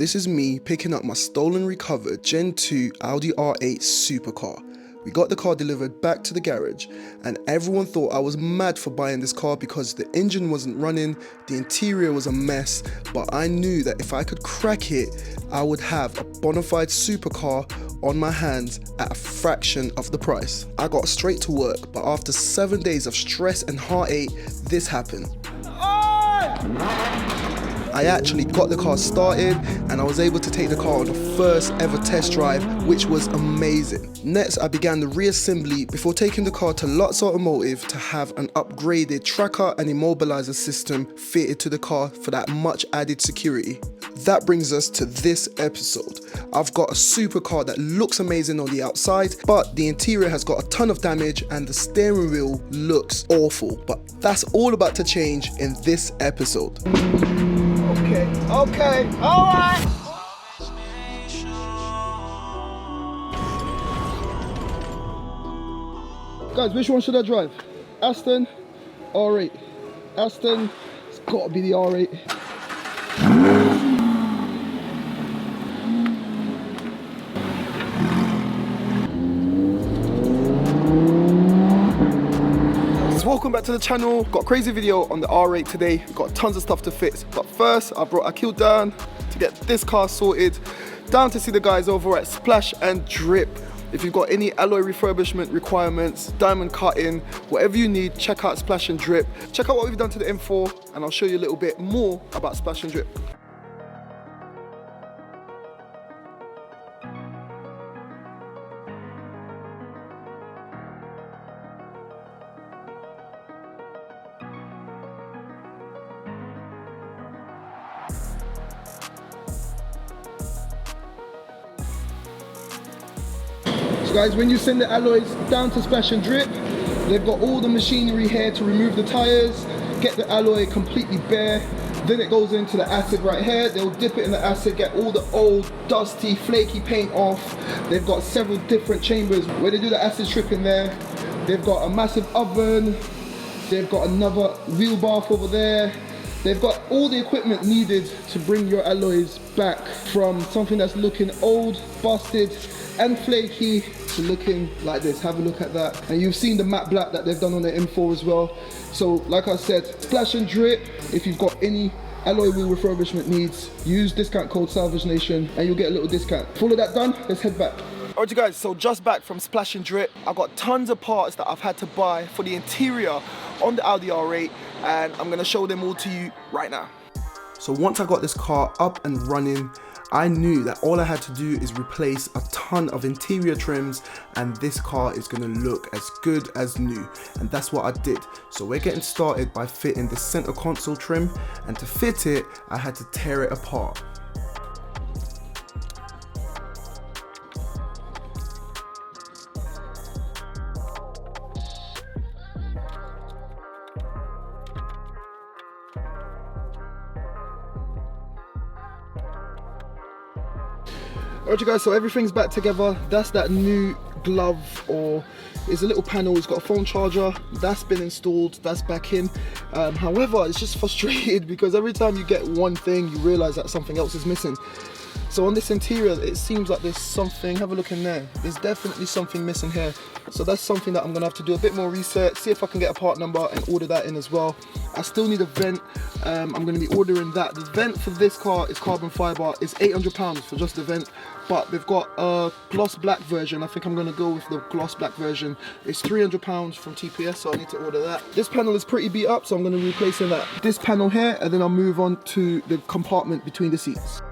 This is me picking up my stolen recovered Gen 2 Audi R8 supercar. We got the car delivered back to the garage and everyone thought I was mad for buying this car because the engine wasn't running, the interior was a mess, but I knew that if I could crack it, I would have a bona fide supercar on my hands at a fraction of the price. I got straight to work, but after 7 days of stress and heartache, this happened. I actually got the car started and I was able to take the car on the first ever test drive, which was amazing. Next, I began the reassembly before taking the car to Lots Automotive to have an upgraded tracker and immobilizer system fitted to the car for that much added security. That brings us to this episode. I've got a supercar that looks amazing on the outside, but the interior has got a ton of damage and the steering wheel looks awful. But that's all about to change in this episode. Okay, alright! Guys, which one should I drive? Aston, R8. Aston, it's gotta be the R8. Welcome back to the channel. Got a crazy video on the R8 today. Got tons of stuff to fix, but first I killed down to get this car sorted, down to see the guys over at Splash and Drip. If you've got any alloy refurbishment requirements, diamond cutting, whatever you need, check out Splash and Drip. Check out what we've done to the M4 and I'll show you a little bit more about Splash and Drip. So guys, when you send the alloys down to Splash and Drip, they've got all the machinery here to remove the tires, get the alloy completely bare. Then it goes into the acid right here. They'll dip it in the acid, get all the old, dusty, flaky paint off. They've got several different chambers where they do the acid strip in there. They've got a massive oven. They've got another wheel bath over there. They've got all the equipment needed to bring your alloys back from something that's looking old, busted, and flaky to looking like this. Have a look at that. And you've seen the matte black that they've done on the M4 as well. So like I said, Splash and Drip, if you've got any alloy wheel refurbishment needs, use discount code SALVAGENATION and you'll get a little discount. For all of that done, let's head back. Alright you guys, so just back from Splash and Drip. I've got tons of parts that I've had to buy for the interior on the Audi R8 and I'm gonna show them all to you right now. So once I got this car up and running, I knew that all I had to do is replace a ton of interior trims and this car is going to look as good as new, and that's what I did. So we're getting started by fitting the center console trim, and to fit it I had to tear it apart. Alright you guys, so everything's back together. That's that new glove, or it's a little panel. It's got a phone charger. That's been installed. That's back in. However, it's just frustrated because every time you get one thing, you realize that something else is missing. So on this interior, it seems like there's something. Have a look in there. There's definitely something missing here. So that's something that I'm gonna have to do a bit more research, see if I can get a part number and order that in as well. I still need a vent. I'm gonna be ordering that. The vent for this car is carbon fiber. It's £800 for just the vent, but they've got a gloss black version. I think I'm gonna go with the gloss black version. It's £300 from TPS, so I need to order that. This panel is pretty beat up, so I'm gonna be replacing that. This panel here, and then I'll move on to the compartment between the seats.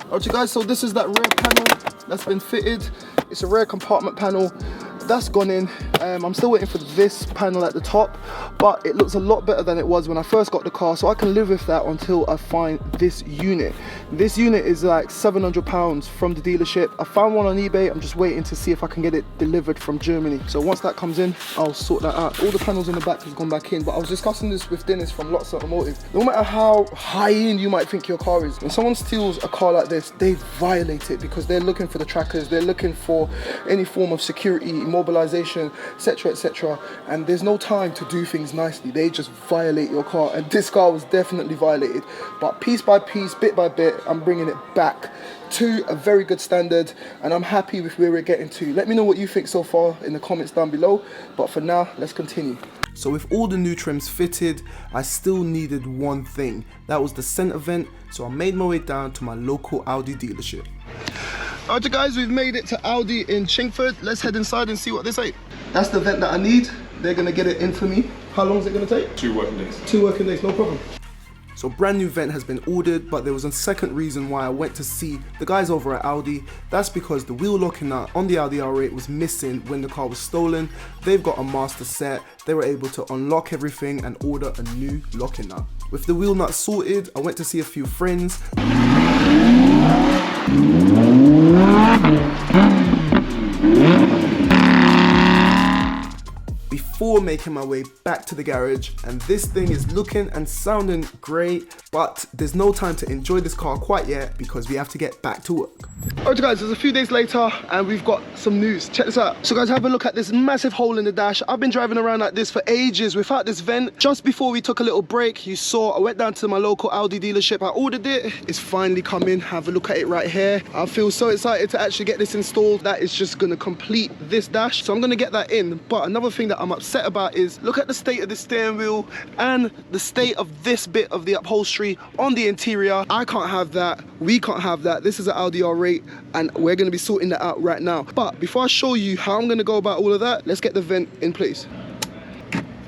Alright you guys, so this is that rear panel that's been fitted. It's a rear compartment panel. That's gone in. I'm still waiting for this panel at the top, but it looks a lot better than it was when I first got the car, so I can live with that until I find this unit. This unit is like £700 from the dealership. I found one on eBay. I'm just waiting to see if I can get it delivered from Germany. So once that comes in, I'll sort that out. All the panels in the back have gone back in, but I was discussing this with Dennis from Lots Automotive. No matter how high end you might think your car is, when someone steals a car like this, they violate it because they're looking for the trackers, they're looking for any form of security, immobilization, etc, etc, and there's no time to do things nicely. They just violate your car, and this car was definitely violated. But piece by piece, bit by bit, I'm bringing it back to a very good standard, and I'm happy with where we're getting to. Let me know what you think so far in the comments down below, but for now, let's continue. So with all the new trims fitted, I still needed one thing. That was the center vent, so I made my way down to my local Audi dealership. Alright guys, we've made it to Audi in Chingford. Let's head inside and see what they say. That's the vent that I need. They're gonna get it in for me. How long is it gonna take? 2 working days. 2 working days, no problem. So brand new vent has been ordered, but there was a second reason why I went to see the guys over at Audi. That's because the wheel locking nut on the Audi R8 was missing when the car was stolen. They've got a master set. They were able to unlock everything and order a new locking nut. With the wheel nut sorted, I went to see a few friends. Before making my way back to the garage, and this thing is looking and sounding great, but there's no time to enjoy this car quite yet because we have to get back to work. Alright guys, it's a few days later and we've got some news. Check this out. So guys, have a look at this massive hole in the dash. I've been driving around like this for ages without this vent. Just before we took a little break, you saw I went down to my local Audi dealership. I ordered it. It's finally coming. Have a look at it right here. I feel so excited to actually get this installed. That is just going to complete this dash. So I'm going to get that in. But another thing that I'm upset about is look at the state of the steering wheel and the state of this bit of the upholstery on the interior. I can't have that. We can't have that. This is an Audi R8 and we're going to be sorting that out right now. But before I show you how I'm going to go about all of that, let's get the vent in place.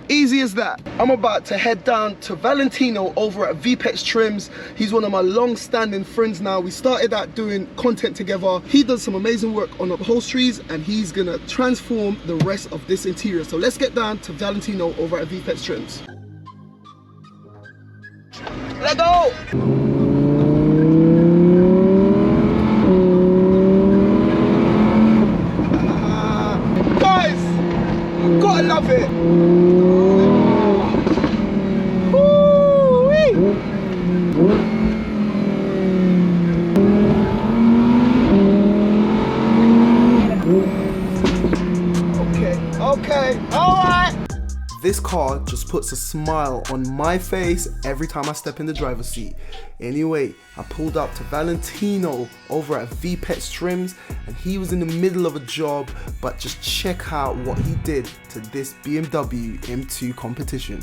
Easy as that. I'm about to head down to Valentino over at VPEX Trims. He's one of my long-standing friends now. We started out doing content together. He does some amazing work on upholsteries and he's gonna transform the rest of this interior. So let's get down to Valentino over at VPEX Trims. Let's go! Guys, gotta love it. Okay, alright. This car just puts a smile on my face every time I step in the driver's seat. Anyway, I pulled up to Valentino over at VPEX Trims and he was in the middle of a job, but just check out what he did to this BMW M2 competition.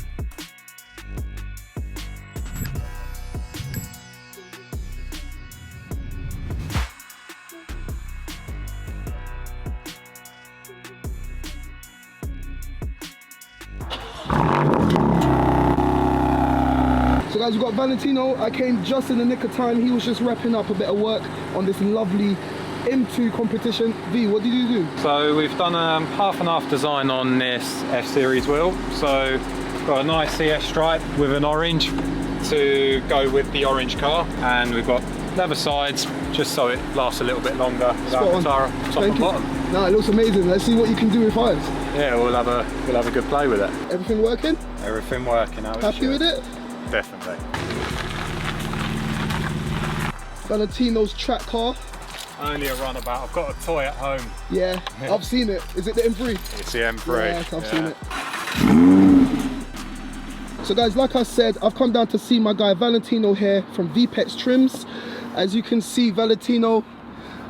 So guys, we've got Valentino. I came just in the nick of time. He was just wrapping up a bit of work on this lovely M2 competition. V, what did you do? So we've done a half and half design on this F-Series wheel. So we've got a nice CS stripe with an orange to go with the orange car, and we've got leather sides just so it lasts a little bit longer without the tire top and bottom. No, it looks amazing. Let's see what you can do with ours. Yeah, we'll have a good play with it. Everything working? Everything working. Happy with it? Definitely. Valentino's track car. Only a runabout. I've got a toy at home. Yeah, I've seen it. Is it the M3? It's the M3. Yes, I've seen it. So guys, like I said, I've come down to see my guy Valentino here from VPEX Trims. As you can see, Valentino,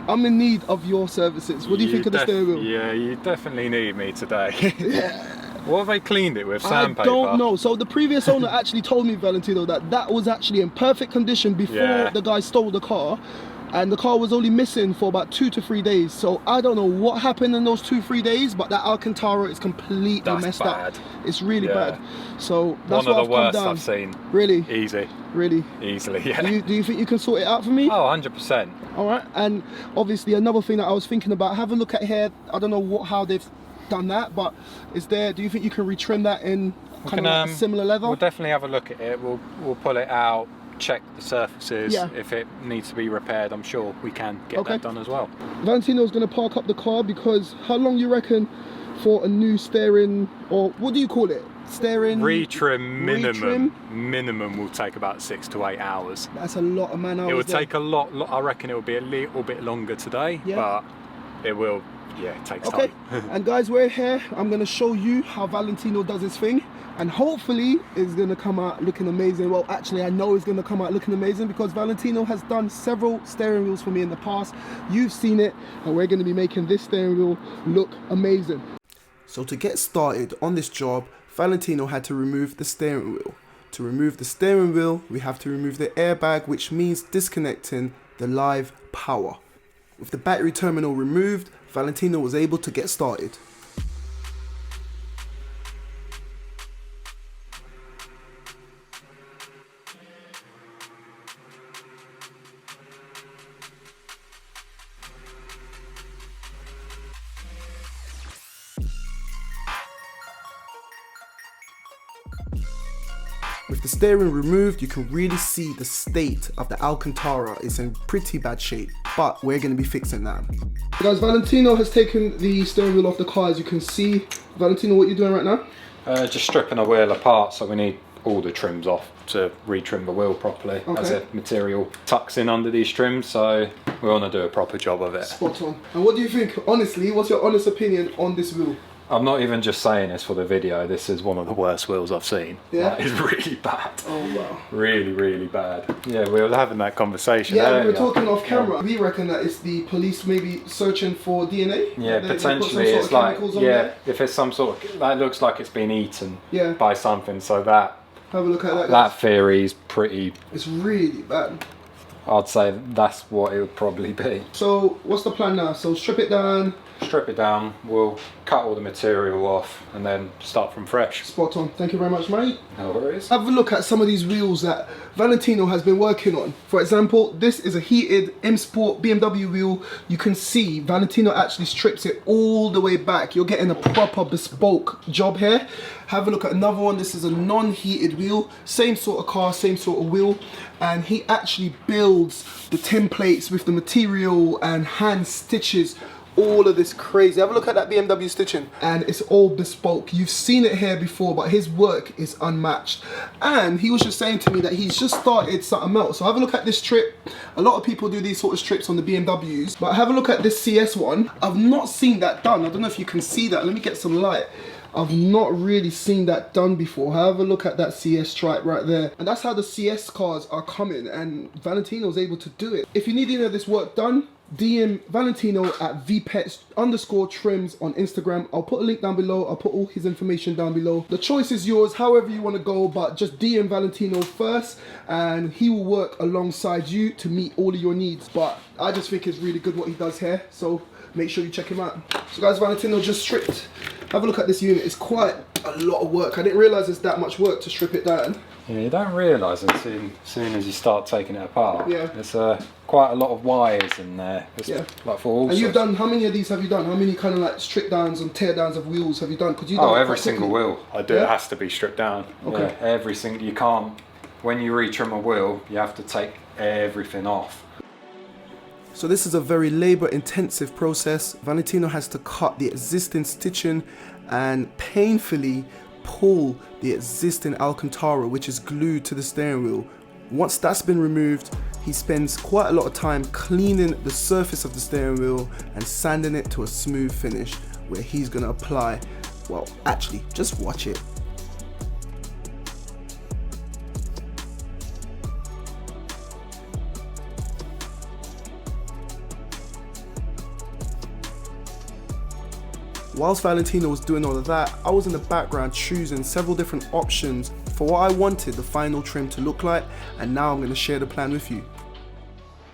I'm in need of your services. What do you think of the steering wheel? Yeah, you definitely need me today. Yeah. What have they cleaned it with? Sandpaper? I don't know. So the previous owner actually told me, Valentino, that was actually in perfect condition before the guy stole the car. And the car was only missing for about 2 to 3 days. So I don't know what happened in those 2-3 days, but that Alcantara is completely messed up. It's really bad. So that's one of what the worst I've I've seen. Really? Easy. Really? Easily, yeah. Do you think you can sort it out for me? Oh, 100%. All right. And obviously another thing that I was thinking about, have a look at here. I don't know how they've done that, but do you think you can retrim that in kind of like a similar leather? We'll definitely have a look at it. We'll pull it out, check the surfaces. Yeah. If it needs to be repaired, I'm sure we can get that done as well. Valentino's going to park up the car because how long you reckon for a new steering, or what do you call it? Steering minimum will take about 6 to 8 hours. That's a lot of man hours. It would take a lot. I reckon it will be a little bit longer today, but it will. Yeah, it takes time. And guys, we're here. I'm going to show you how Valentino does his thing, and hopefully it's going to come out looking amazing. Well, actually, I know it's going to come out looking amazing because Valentino has done several steering wheels for me in the past. You've seen it, and we're going to be making this steering wheel look amazing. So to get started on this job, Valentino had to remove the steering wheel. To remove the steering wheel, we have to remove the airbag, which means disconnecting the live power. With the battery terminal removed, Valentino was able to get started. With the steering removed, you can really see the state of the Alcantara. It's in pretty bad shape, but we're going to be fixing that. Guys, Valentino has taken the steering wheel off the car, as you can see. Valentino, what are you doing right now? Just stripping the wheel apart, so we need all the trims off to retrim the wheel properly. As the material tucks in under these trims, so we want to do a proper job of it. Spot on. And what do you think, honestly, what's your honest opinion on this wheel? I'm not even just saying this for the video, this is one of the worst wheels I've seen. Yeah? It's really bad. Oh wow. Really, really bad. Yeah, we were having that conversation earlier. earlier. We were talking off camera. We reckon that it's the police maybe searching for DNA? Yeah, potentially. It's like, if it's some sort of, that looks like it's been eaten by something, so that, have a look at that. That theory is pretty... It's really bad. I'd say that's what it would probably be. So what's the plan now? So strip it down. Strip it down, we'll cut all the material off and then start from fresh. Spot on. Thank you very much, mate. No worries. Have a look at some of these wheels that Valentino has been working on. For example, this is a heated M Sport BMW wheel. You can see Valentino actually strips it all the way back. You're getting a proper bespoke job here. Have a look at another one. This is a non-heated wheel. Same sort of car, same sort of wheel. And he actually builds the templates with the material and hand stitches all of this crazy. Have a look at that BMW stitching, and it's all bespoke. You've seen it here before, but his work is unmatched. And he was just saying to me that he's just started something else. So have a look at this strip. A lot of people do these sort of strips on the BMWs, but have a look at this CS one. I've not seen that done. I don't know if you can see that. Let me get some light. I've not really seen that done before. Have a look at that CS stripe right there. And that's how the CS cars are coming, and Valentino's able to do it. If you need any of this work done, DM Valentino at vpets_trims on Instagram. I'll put a link down below. I'll put all his information down below. The choice is yours, however you want to go, but just DM Valentino first and he will work alongside you to meet all of your needs. But I just think it's really good what he does here, so make sure you check him out. So guys, Valentino just stripped. Have a look at this unit. It's quite a lot of work. I didn't realize there's that much work to strip it down. Yeah, you don't realise as soon as you start taking it apart. Yeah. There's quite a lot of wires in there. It's like for all and you've done, how many of these have you done? How many kind of like strip downs and tear downs of wheels have you done? Cause you done every single wheel I do, it has to be stripped down. Okay. Yeah, every single, you can't, when you retrim a wheel, you have to take everything off. So this is a very labor intensive process. Valentino has to cut the existing stitching and painfully pull the existing Alcantara, which is glued to the steering wheel. Once that's been removed, he spends quite a lot of time cleaning the surface of the steering wheel and sanding it to a smooth finish, where he's gonna apply, well, actually, just watch it. Whilst Valentino was doing all of that, I was in the background choosing several different options for what I wanted the final trim to look like, and now I'm going to share the plan with you.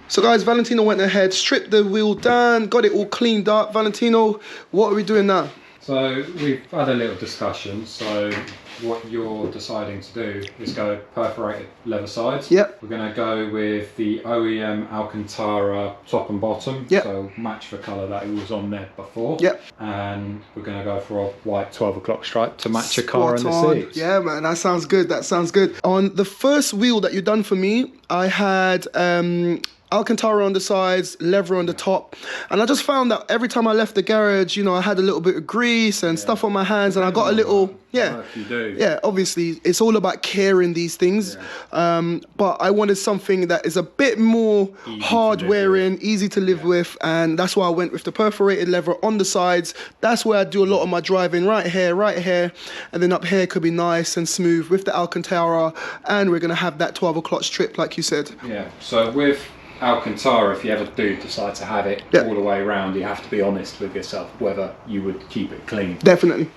So guys, Valentino went ahead, stripped the wheel down, got it all cleaned up. Valentino, what are we doing now? So we've had a little discussion, so what you're deciding to do is go perforated leather sides. Yep. We're going to go with the OEM Alcantara top and bottom. Yep. So match the colour that it was on there before. Yep. And we're going to go for a white 12 o'clock stripe to match the car and the seats. Yeah, man, that sounds good. That sounds good. On the first wheel that you done for me, I had Alcantara on the sides, leather on the top, and I just found that every time I left the garage, you know, I had a little bit of grease and stuff on my hands, and I got a little, You do. yeah, obviously it's all about caring these things, but I wanted something that is a bit more hard wearing, easy to live with, and that's why I went with the perforated leather on the sides. That's where I do a lot of my driving, right here, and then up here could be nice and smooth with the Alcantara, and we're gonna have that 12 o'clock strip like you said. Yeah, so with Alcantara, if you ever do decide to have it all the way around, you have to be honest with yourself whether you would keep it clean. Definitely.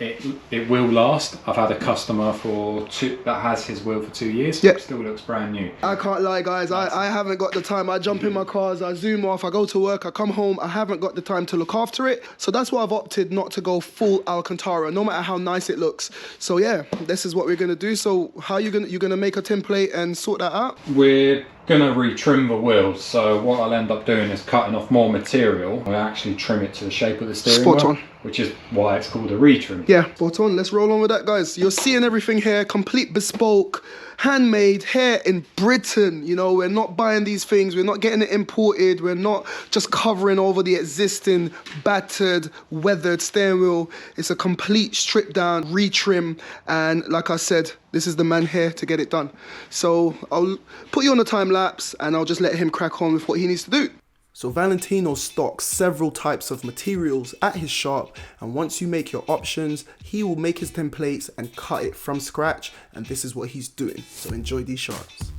It will last. I've had a customer that has his wheel for 2 years. Yep. Still looks brand new. I can't lie, guys. I haven't got the time. I jump in my cars, I zoom off, I go to work, I come home. I haven't got the time to look after it. So that's why I've opted not to go full Alcantara, no matter how nice it looks. So yeah, this is what we're gonna do. So how you're gonna make a template and sort that out? We're gonna retrim the wheels, so what I'll end up doing is cutting off more material. I actually trim it to the shape of the steering wheel, which is why it's called a retrim. Yeah, spot on. Let's roll on with that, guys. You're seeing everything here, complete bespoke, handmade here in Britain. You know, we're not buying these things, we're not getting it imported, we're not just covering over the existing battered, weathered steering wheel. It's a complete strip down, retrim, and like I said, this is the man here to get it done. So I'll put you on a time lapse and I'll just let him crack on with what he needs to do. So Valentino stocks several types of materials at his shop, and once you make your options, he will make his templates and cut it from scratch, and this is what he's doing. So enjoy these shots.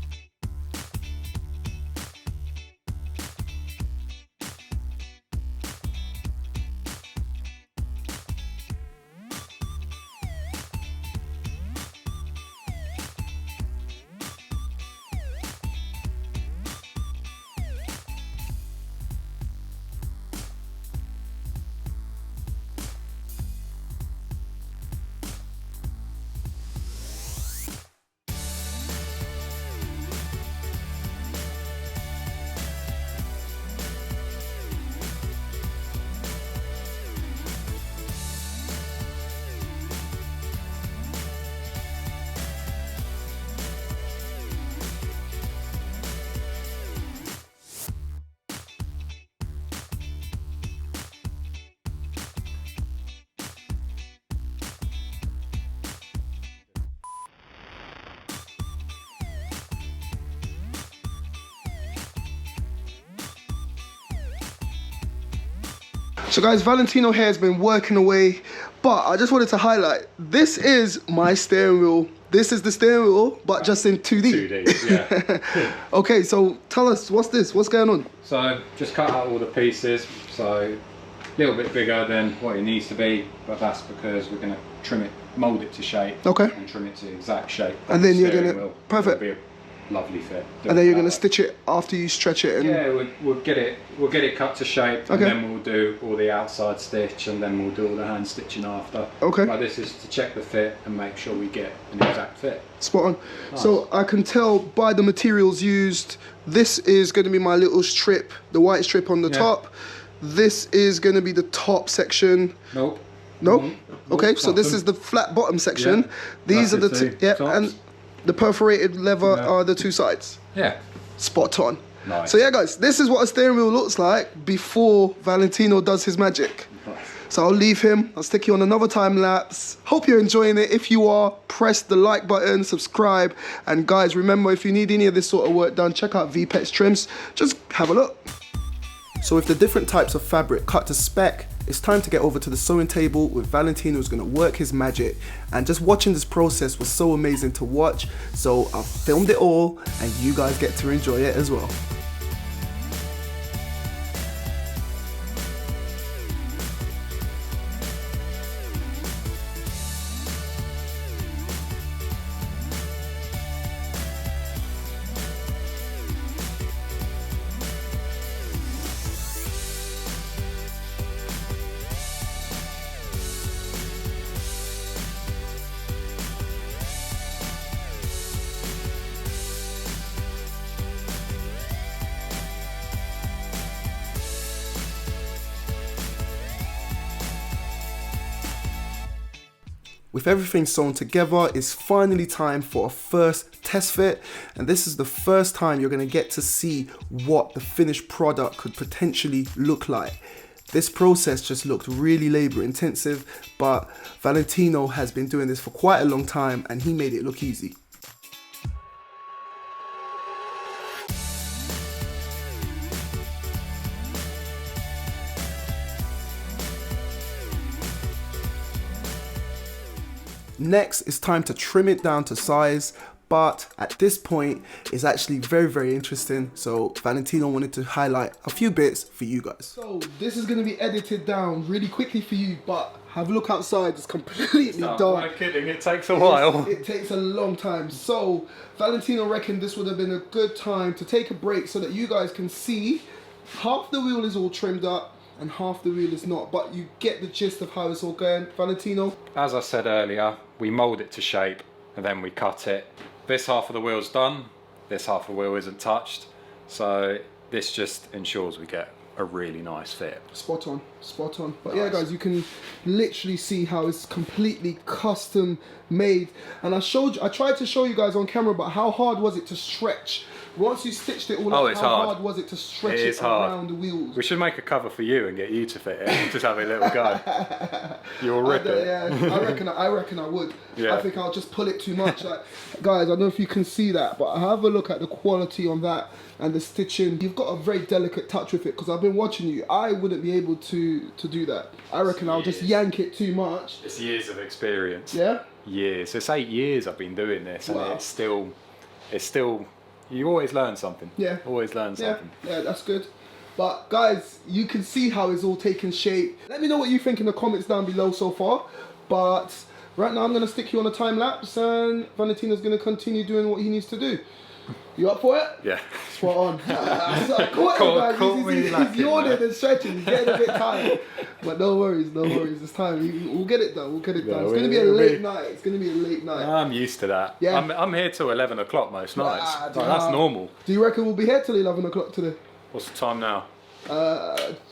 So guys, Valentino here has been working away, but I just wanted to highlight, this is my steering wheel. This is the steering wheel, but just in 2D. 2D, yeah. Okay, so tell us, what's this? What's going on? So just cut out all the pieces, so a little bit bigger than what it needs to be, but that's because we're going to trim it, mould it to shape, and trim it to the exact shape. And then you're going to, perfect. It'll be a lovely fit. And then you're going to stitch it after you stretch it. And yeah, we'll get it cut to shape, and then we'll do all the outside stitch, and then we'll do all the hand stitching after. Okay. But this is to check the fit and make sure we get an exact fit. Spot on. Nice. So I can tell by the materials used, this is going to be my little strip, the white strip on the top. This is going to be the top section. Nope. Nope. Okay, so this is the flat bottom section. Yeah. These are the two, and the perforated leather are the two sides. Yeah. Spot on. Nice. So yeah, guys, this is what a steering wheel looks like before Valentino does his magic. Nice. So I'll leave him. I'll stick you on another time lapse. Hope you're enjoying it. If you are, press the like button, subscribe. And guys, remember, if you need any of this sort of work done, check out VPEX Trims. Just have a look. So with the different types of fabric cut to spec, it's time to get over to the sewing table with Valentino, who's gonna work his magic. And just watching this process was so amazing to watch. So I've filmed it all and you guys get to enjoy it as well. With everything sewn together, it's finally time for a first test fit, and this is the first time you're going to get to see what the finished product could potentially look like. This process just looked really labor intensive, but Valentino has been doing this for quite a long time and he made it look easy. Next, it's time to trim it down to size, but at this point, it's actually very interesting. So Valentino wanted to highlight a few bits for you guys. So this is going to be edited down really quickly for you, but have a look outside, it's completely dark. I'm kidding, it takes a while. It takes a long time. So Valentino reckoned this would have been a good time to take a break so that you guys can see half the wheel is all trimmed up and half the wheel is not, but you get the gist of how it's all going. Valentino? As I said earlier, we mould it to shape and then we cut it. This half of the wheel's done, this half of the wheel isn't touched, so this just ensures we get a really nice fit. Spot on, spot on. But nice. Yeah guys, you can literally see how it's completely custom made, and I tried to show you guys on camera, but how hard was it to stretch? Once you stitched it all up, how hard was it to stretch it around the wheels? We should make a cover for you and get you to fit it and just have a little go. You'll rip it. Yeah, I reckon I would. Yeah. I think I'll just pull it too much. Like, guys, I don't know if you can see that, but have a look at the quality on that and the stitching. You've got a very delicate touch with it, because I've been watching you. I wouldn't be able to do that. I reckon I'll just yank it too much. It's years of experience. Yeah? Years. It's 8 years I've been doing this, and wow. it's still, you always learn something. Yeah. Always learn something. Yeah, that's good. But guys, you can see how it's all taking shape. Let me know what you think in the comments down below so far. But right now I'm going to stick you on a time lapse, and Valentino's going to continue doing what he needs to do. You up for it? Yeah. Spot on. He's yawning and stretching. He's getting a bit tired. But no worries. It's time. We'll get it done. It's going to be a late night. I'm used to that. Yeah. I'm here till 11 o'clock most nights. That's normal. Do you reckon we'll be here till 11 o'clock today? What's the time now?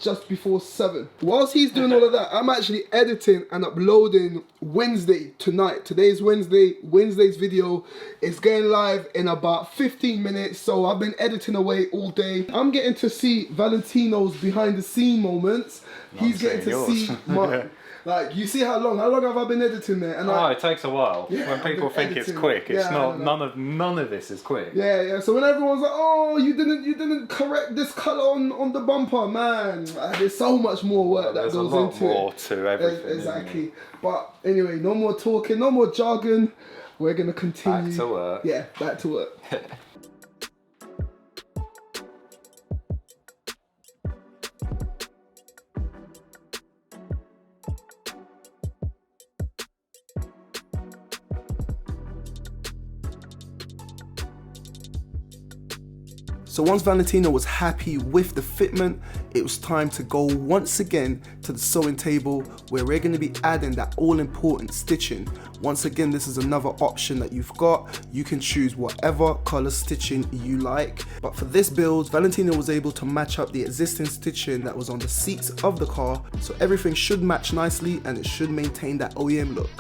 Just before 7. Whilst he's doing all of that, I'm actually editing and uploading Wednesday tonight. Today's Wednesday. Wednesday's video is going live in about 15 minutes. So I've been editing away all day. I'm getting to see Valentino's behind the scene moments. He's getting to see my... Like, you see how long have I been editing there? And it takes a while. Yeah, when people think it's quick, it's not. None of this is quick. Yeah. So when everyone's like, "Oh, you didn't correct this color on the bumper, man," there's so much more work that goes into it. There's a lot more to everything. Exactly. But anyway, no more talking, no more jargon. We're gonna continue. Back to work. Yeah, back to work. So once Valentino was happy with the fitment, it was time to go once again to the sewing table, where we're going to be adding that all important stitching. Once again, this is another option that you've got. You can choose whatever color stitching you like. But for this build, Valentino was able to match up the existing stitching that was on the seats of the car. So everything should match nicely and it should maintain that OEM look.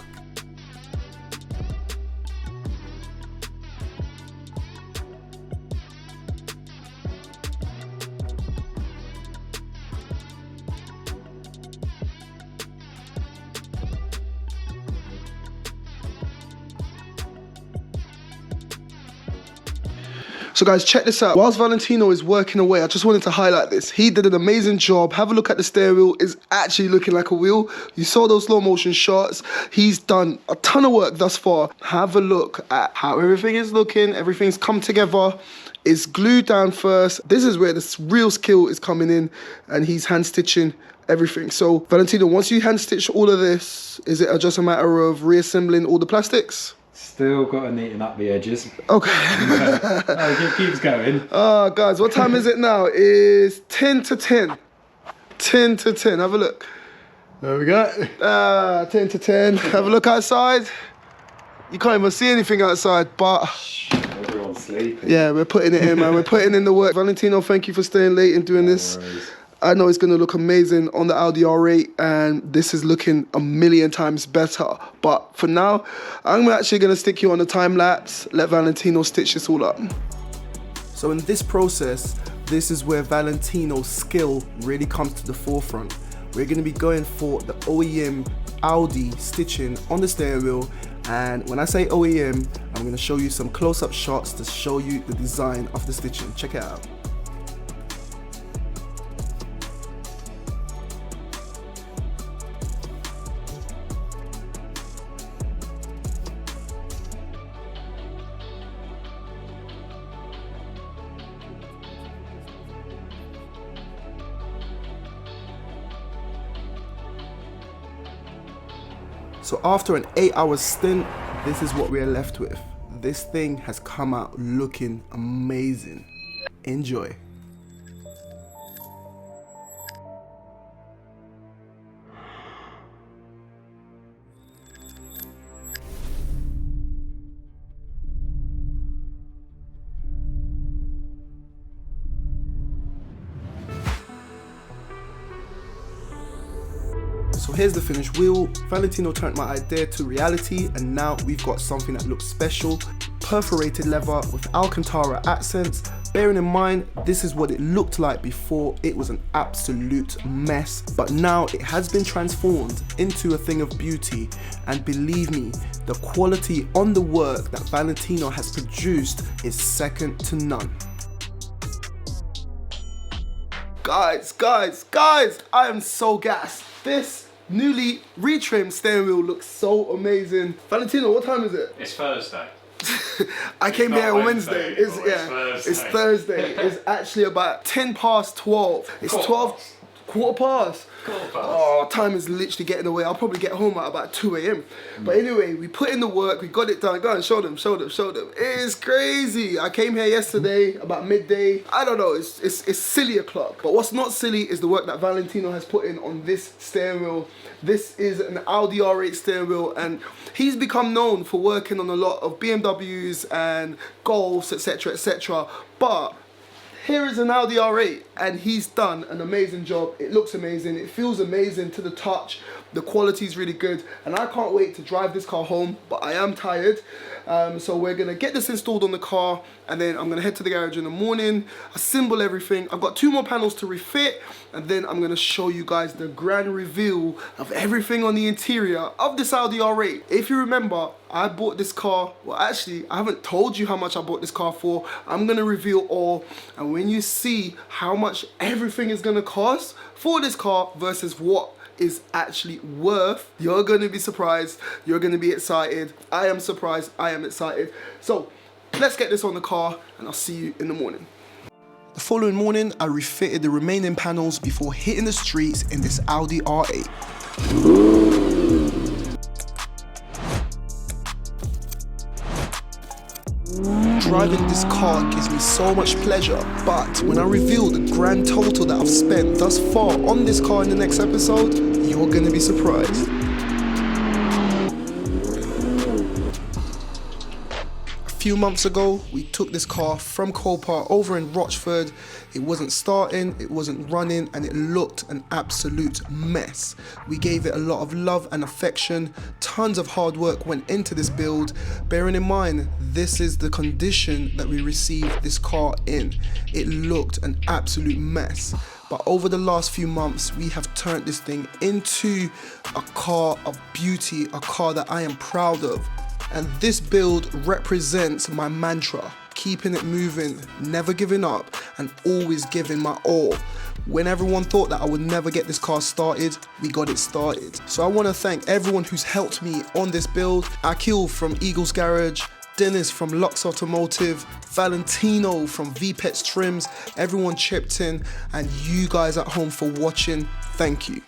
So guys, check this out. Whilst Valentino is working away, I just wanted to highlight this. He did an amazing job. Have a look at the steering wheel. It's actually looking like a wheel. You saw those slow motion shots. He's done a ton of work thus far. Have a look at how everything is looking. Everything's come together. It's glued down first. This is where the real skill is coming in, and he's hand stitching everything. So Valentino, once you hand stitch all of this, is it just a matter of reassembling all the plastics? Still got to neaten up the edges. Okay. It keeps going. Guys, what time is it now? It's 10 to 10. 10 to 10. Have a look. There we go. 10 to 10. Have a look outside. You can't even see anything outside, but... Everyone's sleeping. Yeah, we're putting it in, man. We're putting in the work. Valentino, thank you for staying late and doing this. Worries. I know it's going to look amazing on the Audi R8, and this is looking a million times better. But for now, I'm actually going to stick you on the time lapse, let Valentino stitch this all up. So in this process, this is where Valentino's skill really comes to the forefront. We're going to be going for the OEM Audi stitching on the steering wheel, and when I say OEM, I'm going to show you some close-up shots to show you the design of the stitching. Check it out. So after an 8-hour stint, this is what we are left with. This thing has come out looking amazing. Enjoy. So here's the finished wheel. Valentino turned my idea to reality, and now we've got something that looks special. Perforated leather with Alcantara accents. Bearing in mind, this is what it looked like before. It was an absolute mess, but now it has been transformed into a thing of beauty. And believe me, the quality on the work that Valentino has produced is second to none. Guys, I am so gassed. This newly retrimmed steering wheel looks so amazing. Valentino, what time is it? It's Thursday. I came here on Wednesday. It's Thursday. It's actually about 10 past 12. It's quarter past. Oh, time is literally getting away. I'll probably get home at about 2 a.m. But anyway, we put in the work, we got it done. Go and show them. It's crazy. I came here yesterday about midday. I don't know, it's silly o'clock. But what's not silly is the work that Valentino has put in on this steering wheel. This is an Audi R8 steering wheel, and he's become known for working on a lot of BMWs and Golfs, etc. But here is an Audi R8, and he's done an amazing job. It looks amazing, it feels amazing to the touch, the quality is really good, and I can't wait to drive this car home, but I am tired. So we're gonna get this installed on the car, and then I'm gonna head to the garage in the morning, assemble everything. I've got 2 more panels to refit, and then I'm gonna show you guys the grand reveal of everything on the interior of this Audi R8. If you remember, I bought this car, well actually, I haven't told you how much I bought this car for. I'm gonna reveal all, and when you see how much everything is gonna cost for this car versus what is actually worth, you're gonna be surprised, you're gonna be excited. I am surprised, I am excited. So let's get this on the car, and I'll see you in the morning. The following morning, I refitted the remaining panels before hitting the streets in this Audi R8. Driving this car gives me so much pleasure, but when I reveal the grand total that I've spent thus far on this car in the next episode, you're gonna be surprised. A few months ago, we took this car from Copar over in Rochford. It wasn't starting, it wasn't running, and it looked an absolute mess. We gave it a lot of love and affection. Tons of hard work went into this build. Bearing in mind, this is the condition that we received this car in. It looked an absolute mess. But over the last few months, we have turned this thing into a car of beauty, a car that I am proud of. And this build represents my mantra: keeping it moving, never giving up, and always giving my all. When everyone thought that I would never get this car started, we got it started. So I want to thank everyone who's helped me on this build. Akil from Eagles Garage, Dennis from Lux Automotive, Valentino from VPETS Trims, everyone chipped in, and you guys at home for watching, thank you.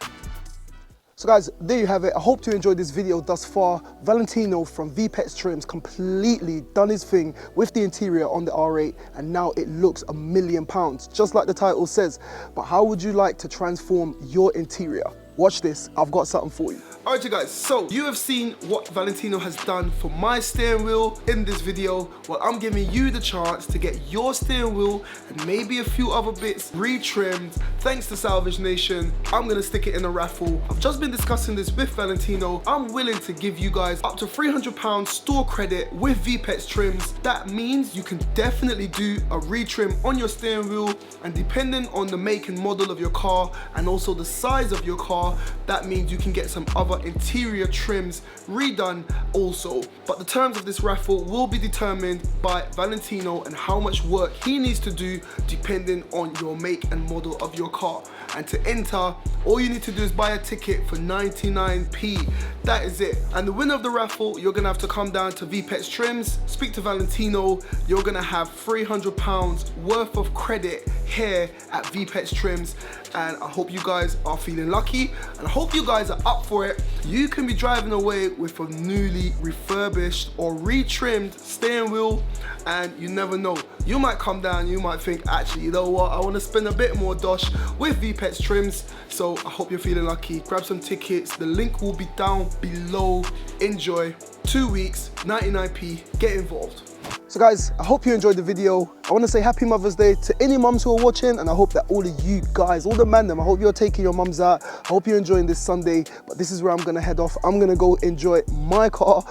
So guys, there you have it. I hope you enjoyed this video thus far. Valentino from VPETS Trims completely done his thing with the interior on the R8, and now it looks £1,000,000, just like the title says. But how would you like to transform your interior? Watch this, I've got something for you. Alright you guys, so you have seen what Valentino has done for my steering wheel in this video. Well, I'm giving you the chance to get your steering wheel and maybe a few other bits retrimmed thanks to Salvage Nation. I'm gonna stick it in a raffle. I've just been discussing this with Valentino. I'm willing to give you guys up to £300 store credit with VPEX trims. That means you can definitely do a retrim on your steering wheel, and depending on the make and model of your car and also the size of your car, that means you can get some other interior trims redone also. But the terms of this raffle will be determined by Valentino and how much work he needs to do depending on your make and model of your car. And to enter, all you need to do is buy a ticket for 99p. That is it. And the winner of the raffle, you're gonna have to come down to VPEX Trims, speak to Valentino. You're gonna have £300 worth of credit here at VPEX Trims. And I hope you guys are feeling lucky, and I hope you guys are up for it. You can be driving away with a newly refurbished or retrimmed steering wheel, and you never know. You might come down, you might think, actually, you know what, I want to spend a bit more dosh with VPEX Trims. So I hope you're feeling lucky. Grab some tickets. The link will be down below. Enjoy. 2 weeks, 99p. Get involved. So guys, I hope you enjoyed the video. I want to say happy Mother's Day to any mums who are watching, and I hope that all of you guys, all the man them, I hope you're taking your mums out. I hope you're enjoying this Sunday, but this is where I'm going to head off. I'm going to go enjoy my car,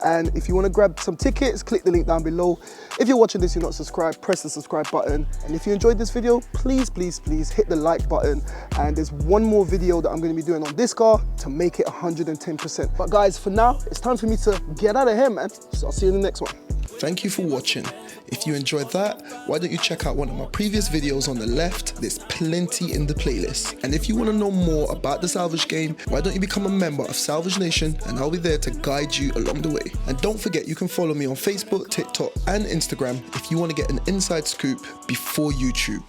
and if you want to grab some tickets, click the link down below. If you're watching this, you're not subscribed, press the subscribe button, and if you enjoyed this video, please hit the like button. And there's one more video that I'm going to be doing on this car to make it 110%. But guys, for now, it's time for me to get out of here, man. So I'll see you in the next one. Thank you for watching. If you enjoyed that, why don't you check out one of my previous videos on the left? There's plenty in the playlist. And if you want to know more about the Salvage game, why don't you become a member of Salvage Nation, and I'll be there to guide you along the way. And don't forget, you can follow me on Facebook, TikTok and Instagram if you want to get an inside scoop before YouTube.